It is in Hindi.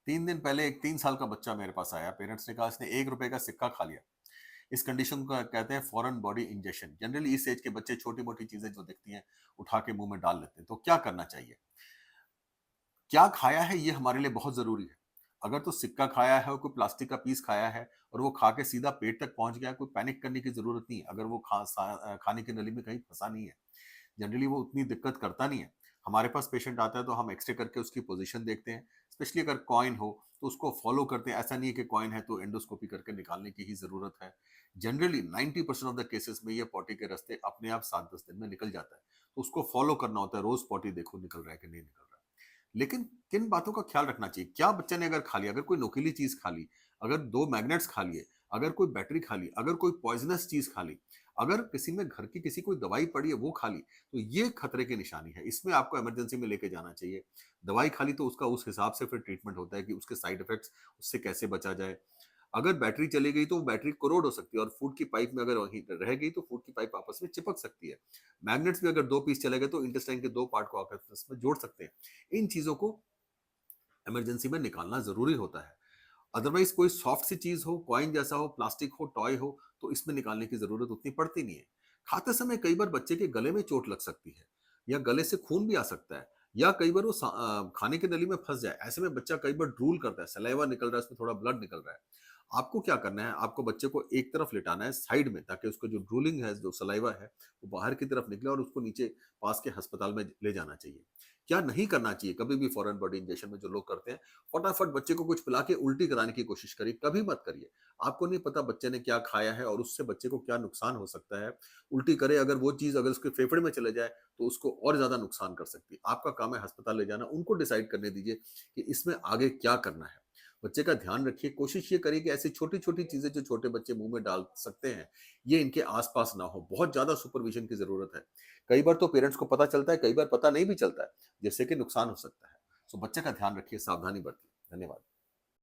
3 दिन पहले एक 3 साल का बच्चा मेरे पास आया। पेरेंट्स ने कहा इसने ₹1 का सिक्का खा लिया। इस कंडीशन को कहते हैं फॉरेन बॉडी इंजेक्शन। जनरली इस एज के बच्चे छोटी-मोटी चीजें जो दिखती हैं, उठा के मुंह में डाल लेते हैं। तो क्या करना चाहिए? क्या खाया है ये हमारे लिए बहुत ज़रूरी है। अगर तो सिक्का खाया है और कोई प्लास्टिक का पीस खाया है और वो खा के सीधा पेट तक पहुँच गया है, कोई पैनिक करने की ज़रूरत नहीं है, अगर वो खाने की नली में कहीं फँसा नहीं है। जनरली वो उतनी दिक्कत करता नहीं है। हमारे पास पेशेंट आता है तो हम एक्स-रे करके उसकी पोज़ीशन देखते हैं, स्पेशली अगर कॉइन हो तो उसको फ़ॉलो करते हैं। ऐसा नहीं है कि कॉइन है तो एंडोस्कोपी करके निकालने की ही ज़रूरत है। जनरली 90% ऑफ द केसेज़ में ये पॉटी के रास्ते अपने आप 7-10 दिन में निकल जाता है। तो उसको फ़ॉलो करना होता है, रोज़ पॉटी देखो निकल रहा है कि नहीं निकल रहा है। लेकिन किन बातों का ख्याल रखना चाहिए? क्या बच्चे ने अगर खा लिया, अगर कोई नोकीली चीज़ खा ली, अगर 2 मैग्नेट्स खा लिए, अगर कोई बैटरी खा ली, अगर कोई पॉइज़नस चीज़ खा ली, अगर किसी में घर की किसी कोई दवाई पड़ी है वो खा ली, तो ये खतरे की निशानी है। इसमें आपको इमरजेंसी में लेके जाना चाहिए। दवाई खा ली तो उसका उस हिसाब से फिर ट्रीटमेंट होता है कि उसके साइड इफेक्ट्स, उससे कैसे बचा जाए। अगर बैटरी चली गई तो वो बैटरी कोरोड हो सकती है और फूड की पाइप में अगर वहीं रह गई तो फूड की पाइप आपस में चिपक सकती है। मैग्नेट्स भी अगर 2 पीस चले गए तो इंटेस्टाइन के 2 पार्ट को आपस में जोड़ सकते हैं। इन चीज़ों को इमरजेंसी में निकालना ज़रूरी होता है। अदरवाइज़ कोई सॉफ्ट सी चीज़ हो, कॉइन जैसा हो, प्लास्टिक हो, टॉय हो, तो इसमें निकालने की ज़रूरत उतनी पड़ती नहीं है। खाते समय कई बार बच्चे के गले में चोट लग सकती है या गले से खून भी आ सकता है या कई बार वो खाने की नली में फँस जाए। ऐसे में बच्चा कई बार ड्रूल करता है, सलाइवा निकल रहा है, उसमें थोड़ा ब्लड निकल रहा है। आपको क्या करना है, आपको बच्चे को एक तरफ लिटाना है साइड में ताकि उसका जो ड्रूलिंग है, जो सलाइवा है, वो बाहर की तरफ निकले और उसको नीचे पास के अस्पताल में ले जाना चाहिए। क्या नहीं करना चाहिए कभी भी फॉरेन बॉडी इंजेक्शन में जो लोग करते हैं, फटाफट बच्चे को कुछ पिला के उल्टी कराने की कोशिश करिए, कभी मत करिए। आपको नहीं पता बच्चे ने क्या खाया है और उससे बच्चे को क्या नुकसान हो सकता है। उल्टी करे अगर वो चीज़ अगर उसके फेफड़े में चले जाए, तो उसको और ज़्यादा नुकसान कर सकती है। आपका काम है अस्पताल ले जाना, उनको डिसाइड करने दीजिए कि इसमें आगे क्या करना है। बच्चे का ध्यान रखिए, कोशिश ये करिए कि ऐसी छोटी-छोटी चीज़ें जो छोटे बच्चे मुँह में डाल सकते हैं, ये इनके आस-पास ना हो। बहुत ज़्यादा सुपरविज़न की ज़रूरत है। कई बार तो पेरेंट्स को पता चलता है, कई बार पता नहीं भी चलता है, जिससे कि नुकसान हो सकता है। सो बच्चे का ध्यान रखिए, सावधानी बरतिए। धन्यवाद।